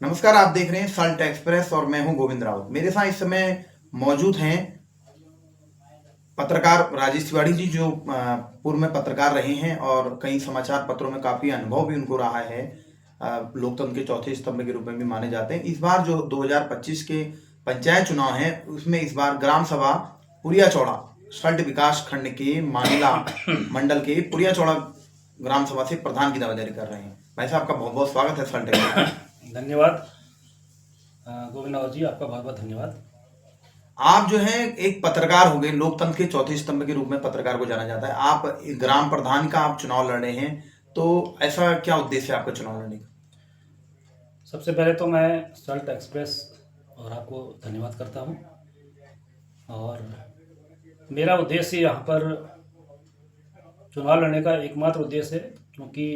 नमस्कार, आप देख रहे हैं सल्ट एक्सप्रेस और मैं हूं गोविंद रावत। मेरे साथ इस समय मौजूद हैं पत्रकार राजेश तिवारी जी, जो पूर्व में पत्रकार रहे हैं और कई समाचार पत्रों में काफी अनुभव भी उनको रहा है। लोकतंत्र के चौथे स्तंभ के रूप में भी माने जाते हैं। इस बार जो 2025 के पंचायत चुनाव हैं, उसमें इस बार ग्राम सभा पुरिया चौड़ा सल्ट विकास खंड के मानिला मंडल के पुरिया चौड़ा ग्राम सभा से प्रधान की दावेदारी कर रहे हैं। भाई साहब, आपका बहुत बहुत स्वागत है सल्ट एक्सप्रेस। धन्यवाद गोविंद राव जी, आपका बहुत बहुत धन्यवाद। आप जो है एक पत्रकार हो गए, लोकतंत्र के चौथे स्तंभ के रूप में पत्रकार को जाना जाता है। आप ग्राम प्रधान का आप चुनाव लड़ रहे हैं, तो ऐसा क्या उद्देश्य है आपका चुनाव लड़ने का? सबसे पहले तो मैं सल्ट एक्सप्रेस और आपको धन्यवाद करता हूं। और मेरा उद्देश्य यहाँ पर चुनाव लड़ने का एकमात्र उद्देश्य है, क्योंकि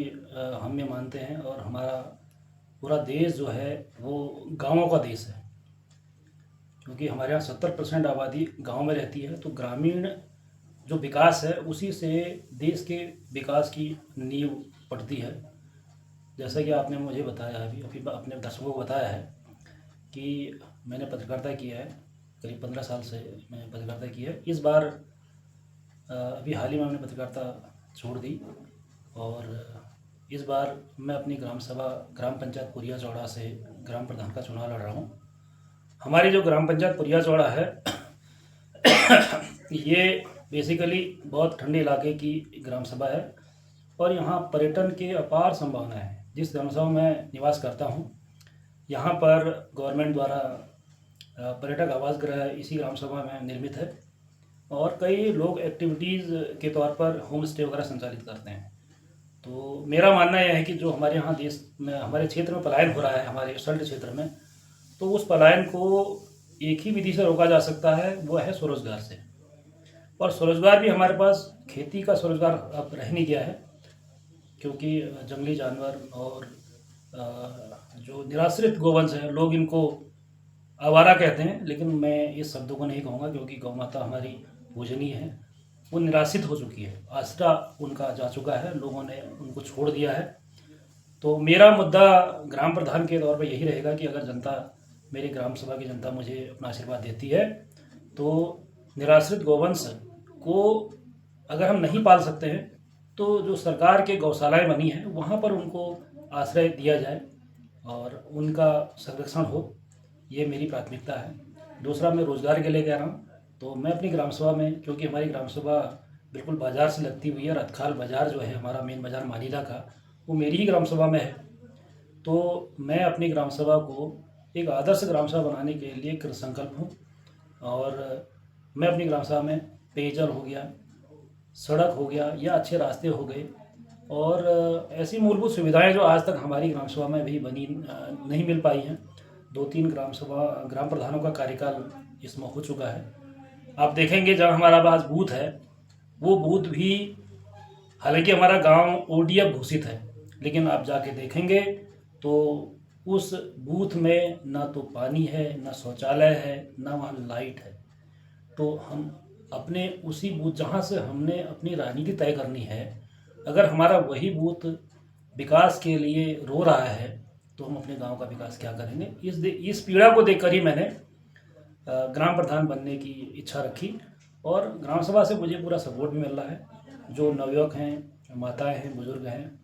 हम ये मानते हैं और हमारा पूरा देश जो है वो गांवों का देश है। क्योंकि हमारे यहाँ 70% आबादी गांव में रहती है, तो ग्रामीण जो विकास है उसी से देश के विकास की नींव पड़ती है। जैसा कि आपने मुझे बताया है, अभी अपने दर्शकों को बताया है कि मैंने पत्रकारिता किया है, करीब 15 साल से मैंने पत्रकारिता की है। इस बार अभी हाल ही में मैंने पत्रकारिता छोड़ दी और इस बार मैं अपनी ग्राम पंचायत पुरिया चौड़ा से ग्राम प्रधान का चुनाव लड़ रहा हूँ। हमारी जो ग्राम पंचायत पुरिया चौड़ा है ये बेसिकली बहुत ठंडे इलाके की ग्राम सभा है और यहाँ पर्यटन के अपार संभावना है। जिस ग्राम सभा में निवास करता हूँ, यहाँ पर गवर्नमेंट द्वारा पर्यटक आवास गृह इसी ग्राम सभा में निर्मित है और कई लोग एक्टिविटीज़ के तौर पर होम स्टे वगैरह संचालित करते हैं। तो मेरा मानना यह है कि जो हमारे यहाँ देश में, हमारे क्षेत्र में पलायन हो रहा है, हमारे सल्ट क्षेत्र में, तो उस पलायन को एक ही विधि से रोका जा सकता है, वो है स्वरोजगार से। और स्वरोजगार भी हमारे पास खेती का स्वरोजगार अब रह नहीं गया है, क्योंकि जंगली जानवर और जो निराश्रित गोवंश हैं, लोग इनको आवारा कहते हैं, लेकिन मैं इस शब्दों को नहीं कहूँगा, क्योंकि गौ माता हमारी पूजनीय है। वो निराश्रित हो चुकी है, आसरा उनका जा चुका है, लोगों ने उनको छोड़ दिया है। तो मेरा मुद्दा ग्राम प्रधान के तौर पर यही रहेगा कि अगर जनता, मेरी ग्राम सभा की जनता मुझे अपना आशीर्वाद देती है, तो निराश्रित गोवंश को अगर हम नहीं पाल सकते हैं, तो जो सरकार के गौशालाएं बनी हैं वहाँ पर उनको आश्रय दिया जाए और उनका संरक्षण हो, ये मेरी प्राथमिकता है। दूसरा, मैं रोज़गार के लिए कह रहा हूँ, तो मैं अपनी ग्राम सभा में, क्योंकि हमारी ग्राम सभा बिल्कुल बाज़ार से लगती हुई है, रतखाल बाज़ार जो है हमारा मेन बाज़ार मानीला का, वो मेरी ही ग्राम सभा में है। तो मैं अपनी ग्राम सभा को एक आदर्श ग्राम सभा बनाने के लिए कृत संकल्प हूँ। और मैं अपनी ग्राम सभा में पेयजल हो गया, सड़क हो गया या अच्छे रास्ते हो गए और ऐसी मूलभूत सुविधाएं जो आज तक हमारी ग्राम सभा में भी बनी नहीं मिल पाई हैं। 2-3 ग्राम प्रधानों का कार्यकाल इसमें हो चुका है। आप देखेंगे जब हमारा पास बूथ है, वो बूथ भी, हालांकि हमारा गांव ओडीएफ घोषित है, लेकिन आप जाके देखेंगे तो उस बूथ में ना तो पानी है, ना शौचालय है, ना वहाँ लाइट है। तो हम अपने उसी बूथ, जहाँ से हमने अपनी राजनीति तय करनी है, अगर हमारा वही बूथ विकास के लिए रो रहा है, तो हम अपने गांव का विकास क्या करेंगे। इस पीड़ा को देखकर ही मैंने ग्राम प्रधान बनने की इच्छा रखी और ग्राम सभा से मुझे पूरा सपोर्ट भी मिल रहा है। जो नवयुवक हैं, माताएं हैं, बुजुर्ग हैं,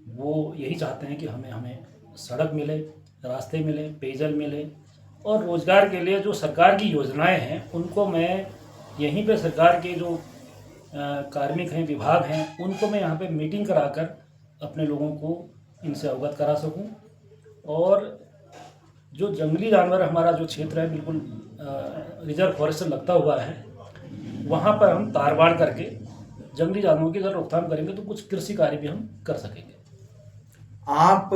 वो यही चाहते हैं कि हमें सड़क मिले, रास्ते मिले, पेयजल मिले और रोज़गार के लिए जो सरकार की योजनाएं हैं उनको मैं यहीं पे, सरकार के जो कार्मिक हैं, विभाग हैं, उनको मैं यहाँ पे मीटिंग कराकर अपने लोगों को इनसे अवगत करा सकूं। और जो जंगली जानवर हमारा जो क्षेत्र है, बिल्कुल रिजर्व फॉरेस्ट से लगता हुआ है, वहाँ पर हम तारबाड़ करके जंगली जानवरों की अगर रोकथाम करेंगे तो कुछ कृषि कार्य भी हम कर सकेंगे। आप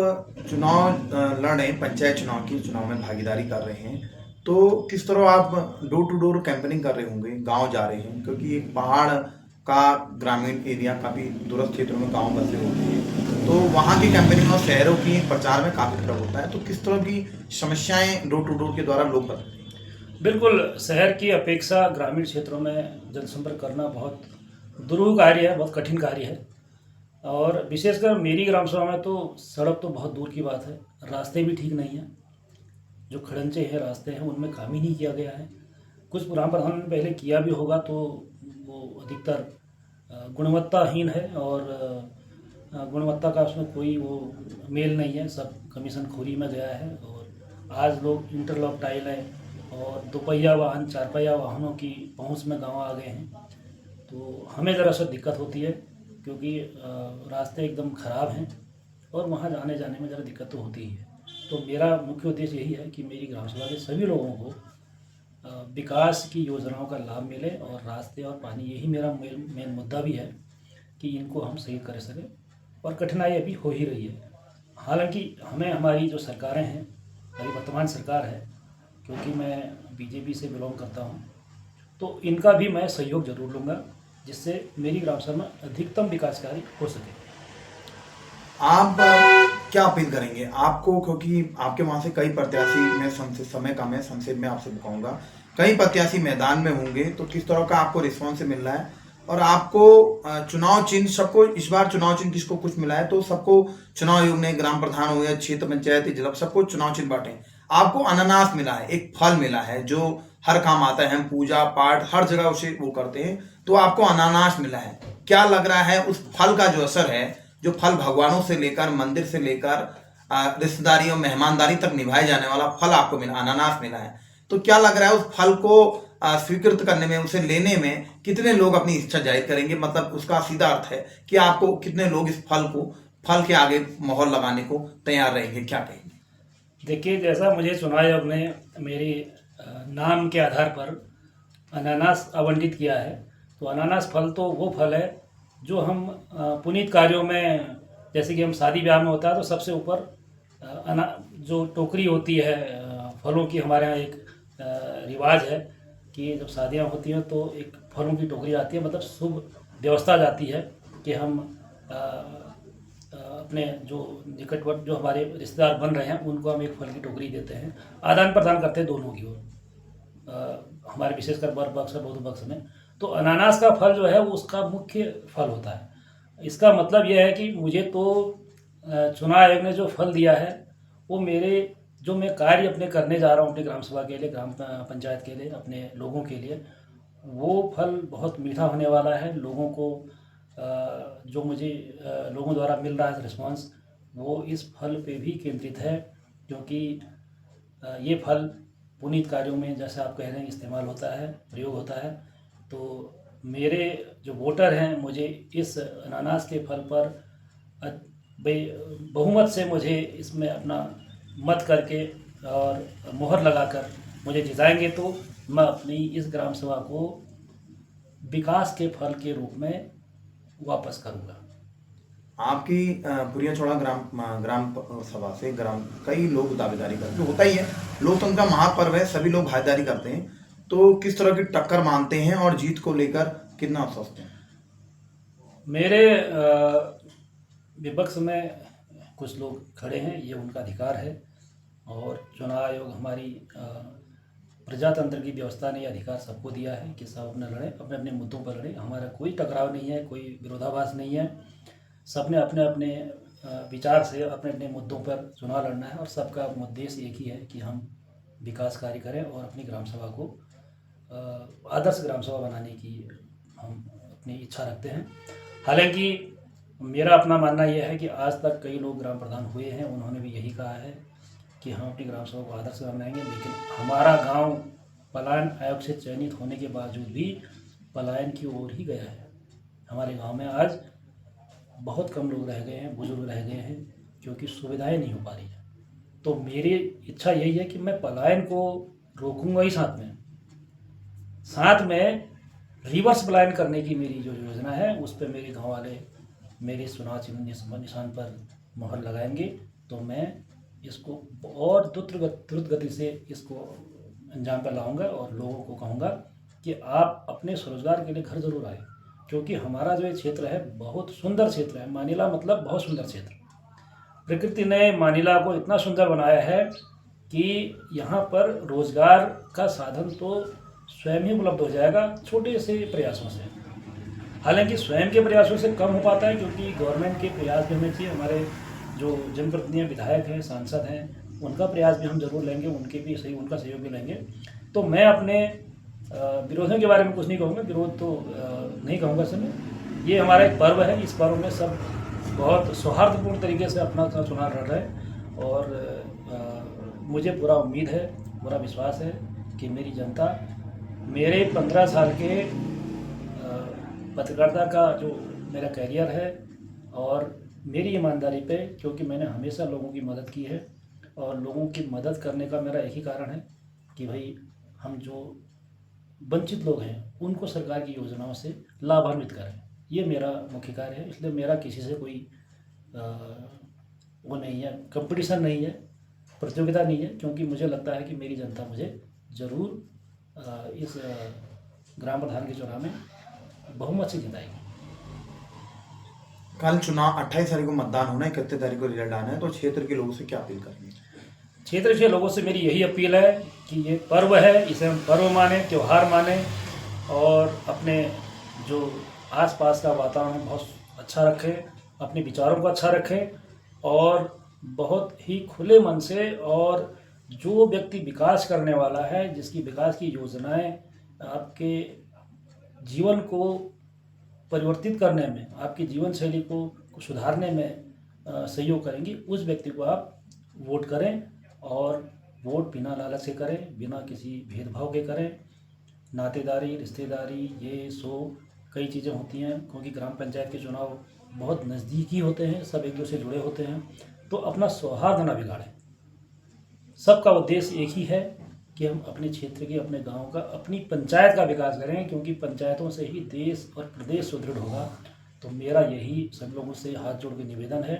चुनाव लड़ रहे हैं, पंचायत चुनाव में भागीदारी कर रहे हैं, तो किस तरह आप डोर टू डोर कैंपेनिंग कर रहे होंगे, गांव जा रहे हैं, क्योंकि एक पहाड़ का ग्रामीण एरिया, काफ़ी दूरस्थ क्षेत्रों में गांव बसे होते हैं, तो वहाँ की कैंपेनिंग और शहरों की प्रचार में काफ़ी फर्क होता है। तो किस तरह की समस्याएं डोर टू डोर के द्वारा लोग बता रहे हैं? बिल्कुल, शहर की अपेक्षा ग्रामीण क्षेत्रों में जनसंपर्क करना बहुत दुरूह कार्य है, बहुत कठिन कार्य है। और विशेषकर मेरी ग्राम सभा में तो सड़क तो बहुत दूर की बात है, रास्ते भी ठीक नहीं हैं। जो खड़ंजे हैं, रास्ते हैं, उनमें काम ही नहीं किया गया है। कुछ ग्राम प्रधान ने पहले किया भी होगा तो वो अधिकतर गुणवत्ताहीन है और गुणवत्ता का उसमें कोई वो मेल नहीं है, सब कमीशन खोरी में गया है। और आज लोग इंटरलॉक टाइलें और दोपहिया वाहन, चारपहिया वाहनों की पहुंच में गाँव आ गए हैं। तो हमें ज़रा सा दिक्कत होती है क्योंकि रास्ते एकदम ख़राब हैं और वहाँ आने जाने में ज़रा दिक्कत तो होती ही है। तो मेरा मुख्य उद्देश्य यही है कि मेरी ग्राम सभा के सभी लोगों को विकास की योजनाओं का लाभ मिले और रास्ते और पानी, यही मेरा मेन मुद्दा भी है कि इनको हम सही कर सकें। और कठिनाई अभी हो ही रही है। हालांकि हमें, हमारी जो सरकारें हैं, हमारी वर्तमान सरकार है, क्योंकि मैं बीजेपी से बिलोंग करता हूं, तो इनका भी मैं सहयोग जरूर लूँगा जिससे मेरी ग्राम सभा में अधिकतम विकास कार्य हो सके। आप क्या अपील करेंगे आपको, क्योंकि आपके वहां से कई प्रत्याशी, मैं समय कम है, संक्षेप में आपसे बताऊंगा, कई प्रत्याशी मैदान में होंगे, तो किस तरह का आपको रिस्पॉन्स मिल रहा है? और आपको चुनाव चिन्ह, सबको इस बार चुनाव चिन्ह किसको कुछ मिला है, तो सबको चुनाव आयोग ने, ग्राम प्रधान हो या क्षेत्र पंचायत जिला, सबको चुनाव चिन्ह बांटे। आपको अनानास मिला है, एक फल मिला है जो हर काम आता है, हम पूजा पाठ हर जगह उसे वो करते हैं, तो आपको अनानास मिला है। क्या लग रहा है उस फल का जो असर है, जो फल भगवानों से लेकर, मंदिर से लेकर रिश्तेदारी और मेहमानदारी तक निभाए जाने वाला फल आपको मिला, अनानास मिला है, तो क्या लग रहा है उस फल को स्वीकृत करने में, उसे लेने में कितने लोग अपनी इच्छा जाहिर करेंगे? मतलब उसका सीधा अर्थ है कि आपको कितने लोग इस फल के आगे मोहर लगाने को तैयार रहेंगे, क्या कहेंगे? देखिए, जैसा मुझे चुनाव आयोग ने मेरी नाम के आधार पर अनानास आवंटित किया है, तो अनानास फल तो वो फल है जो हम पुनीत कार्यों में, जैसे कि हम शादी ब्याह में होता है तो सबसे ऊपर जो टोकरी होती है फलों की, हमारे यहाँ एक रिवाज है कि जब शादियाँ होती हैं तो एक फलों की टोकरी आती है, मतलब शुभ व्यवस्था जाती है कि हम अपने जो निकटवर्ती, जो हमारे रिश्तेदार बन रहे हैं, उनको हम एक फल की टोकरी देते हैं, आदान प्रदान करते हैं दोनों की ओर, हमारे विशेषकर वर पक्ष और बौद्ध पक्ष में। तो अनानास का फल जो है वो उसका मुख्य फल होता है। इसका मतलब यह है कि मुझे तो चुनाव आयोग ने जो फल दिया है वो मेरे, जो मैं कार्य अपने करने जा रहा हूँ अपनी ग्राम सभा के लिए, ग्राम पंचायत के लिए, अपने लोगों के लिए, वो फल बहुत मीठा होने वाला है। लोगों को जो मुझे लोगों द्वारा मिल रहा है रिस्पांस, वो इस फल पे भी केंद्रित है, क्योंकि ये फल पुनीत कार्यों में, जैसे आप कह रहे हैं, इस्तेमाल होता है, प्रयोग होता है। तो मेरे जो वोटर हैं, मुझे इस अनानास के फल पर बहुमत से मुझे इसमें अपना मत करके और मोहर लगाकर मुझे जिताएंगे, तो मैं अपनी इस ग्राम सभा को विकास के फल के रूप में वापस करूंगा। आपकी पुरिया छोड़ा ग्राम सभा से कई लोग दावेदारी करते हैं, होता ही है, लोकतंत्र का महापर्व है, सभी लोग भागीदारी करते हैं, तो किस तरह की टक्कर मानते हैं और जीत को लेकर कितना सोचते हैं? मेरे विपक्ष में कुछ लोग खड़े हैं, ये उनका अधिकार है, और चुनाव आयोग, हमारी प्रजातंत्र की व्यवस्था ने यह अधिकार सबको दिया है कि सब अपने लड़े, अपने अपने मुद्दों पर लड़े। हमारा कोई टकराव नहीं है, कोई विरोधाभास नहीं है, सबने अपने अपने विचार से अपने अपने मुद्दों पर चुनाव लड़ना है, और सबका उद्देश्य एक ही है कि हम विकास कार्य करें और अपनी ग्राम सभा को आदर्श ग्राम सभा बनाने की हम अपनी इच्छा रखते हैं। हालांकि मेरा अपना मानना यह है कि आज तक कई लोग ग्राम प्रधान हुए हैं, उन्होंने भी यही कहा है कि हम अपनी ग्राम सभा को आदर्श बनाएंगे, लेकिन हमारा गांव पलायन आयोग से चयनित होने के बावजूद भी पलायन की ओर ही गया है। हमारे गांव में आज बहुत कम लोग रह गए हैं, बुजुर्ग रह गए हैं, क्योंकि सुविधाएं नहीं हो पा रही है। तो मेरी इच्छा यही है कि मैं पलायन को रोकूंगा ही, साथ में रिवर्स पलायन करने की मेरी जो योजना है, उस पर मेरे गाँव वाले मेरे चुनाव चिन्ह निशान पर मोहर लगाएंगे, तो मैं इसको और द्रुत गति से इसको अंजाम पर लाऊंगा और लोगों को कहूँगा कि आप अपने स्वरोजगार के लिए घर जरूर आए, क्योंकि हमारा जो ये क्षेत्र है बहुत सुंदर क्षेत्र है। मानिला मतलब बहुत सुंदर क्षेत्र, प्रकृति ने मानिला को इतना सुंदर बनाया है कि यहाँ पर रोजगार का साधन तो स्वयं ही उपलब्ध हो जाएगा छोटे से प्रयासों से। हालांकि स्वयं के प्रयासों से कम हो पाता है, क्योंकि गवर्नमेंट के प्रयास भी होने चाहिए। हमारे जो जनप्रतिनिधि, विधायक हैं, सांसद हैं, उनका प्रयास भी हम जरूर लेंगे, उनका सहयोग भी लेंगे। तो मैं अपने विरोधियों के बारे में कुछ नहीं कहूँगा, विरोध तो नहीं कहूँगा सर मैं। ये हमारा एक पर्व है, इस पर्व में सब बहुत सौहार्दपूर्ण तरीके से अपना चुनाव लड़ रहे हैं और मुझे पूरा उम्मीद है, पूरा विश्वास है कि मेरी जनता मेरे 15 साल के पत्रकारिता का जो मेरा कैरियर है और मेरी ईमानदारी पे, क्योंकि मैंने हमेशा लोगों की मदद की है और लोगों की मदद करने का मेरा एक ही कारण है कि भाई हम जो वंचित लोग हैं उनको सरकार की योजनाओं से लाभान्वित करें। ये मेरा मुख्य कार्य है, इसलिए मेरा किसी से कोई वो नहीं है, कंपटीशन नहीं है, प्रतियोगिता नहीं है, क्योंकि मुझे लगता है कि मेरी जनता मुझे ज़रूर इस ग्राम प्रधान के चुनाव में बहुमत से जिताएगी। कल चुनाव 28 तारीख को मतदान होना है, 31 तारीख को रिजल्ट आना है, तो क्षेत्र के लोगों से क्या अपील करेंगे? क्षेत्र के लोगों से मेरी यही अपील है कि ये पर्व है, इसे हम पर्व माने, त्यौहार माने और अपने जो आसपास का वातावरण बहुत अच्छा रखें, अपने विचारों को अच्छा रखें और बहुत ही खुले मन से, और जो व्यक्ति विकास करने वाला है, जिसकी विकास की योजनाएं आपके जीवन को परिवर्तित करने में, आपकी जीवन शैली को सुधारने में सहयोग करेंगी, उस व्यक्ति को आप वोट करें और वोट बिना लालच के करें, बिना किसी भेदभाव के करें। नातेदारी, रिश्तेदारी, ये सो कई चीज़ें होती हैं, क्योंकि ग्राम पंचायत के चुनाव बहुत नज़दीकी होते हैं, सब एक दूसरे से जुड़े होते हैं, तो अपना सौहार्द ना बिगाड़ें। सबका उद्देश्य एक ही है कि हम अपने क्षेत्र के, अपने गांव का, अपनी पंचायत का विकास करें, क्योंकि पंचायतों से ही देश और प्रदेश सुदृढ़ होगा। तो मेरा यही सब लोगों से हाथ जोड़ के निवेदन है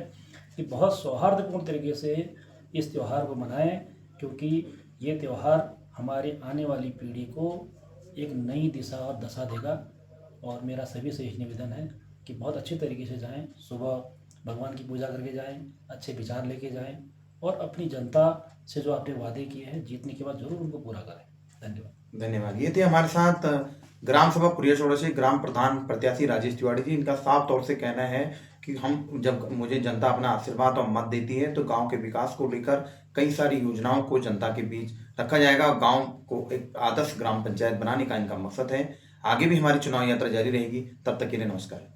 कि बहुत सौहार्दपूर्ण तरीके से इस त्यौहार को मनाएं, क्योंकि ये त्यौहार हमारे आने वाली पीढ़ी को एक नई दिशा और दशा देगा। और मेरा सभी से यही निवेदन है कि बहुत अच्छे तरीके से जाएं, सुबह भगवान की पूजा करके जाएं, अच्छे विचार लेके जाएं और अपनी जनता से जो आपने वादे किए हैं जीतने के बाद जरूर उनको पूरा करें। धन्यवाद। ये थे हमारे साथ ग्राम सभा पुरिया से ग्राम प्रधान प्रत्याशी राजेश तिवारी जी। इनका साफ तौर से कहना है कि हम जब मुझे जनता अपना आशीर्वाद और मत देती है तो गांव के विकास को लेकर कई सारी योजनाओं को जनता के बीच रखा जाएगा और गांव को एक आदर्श ग्राम पंचायत बनाने का इनका मकसद है। आगे भी हमारी चुनाव यात्रा जारी रहेगी। तब तक के लिए नमस्कार।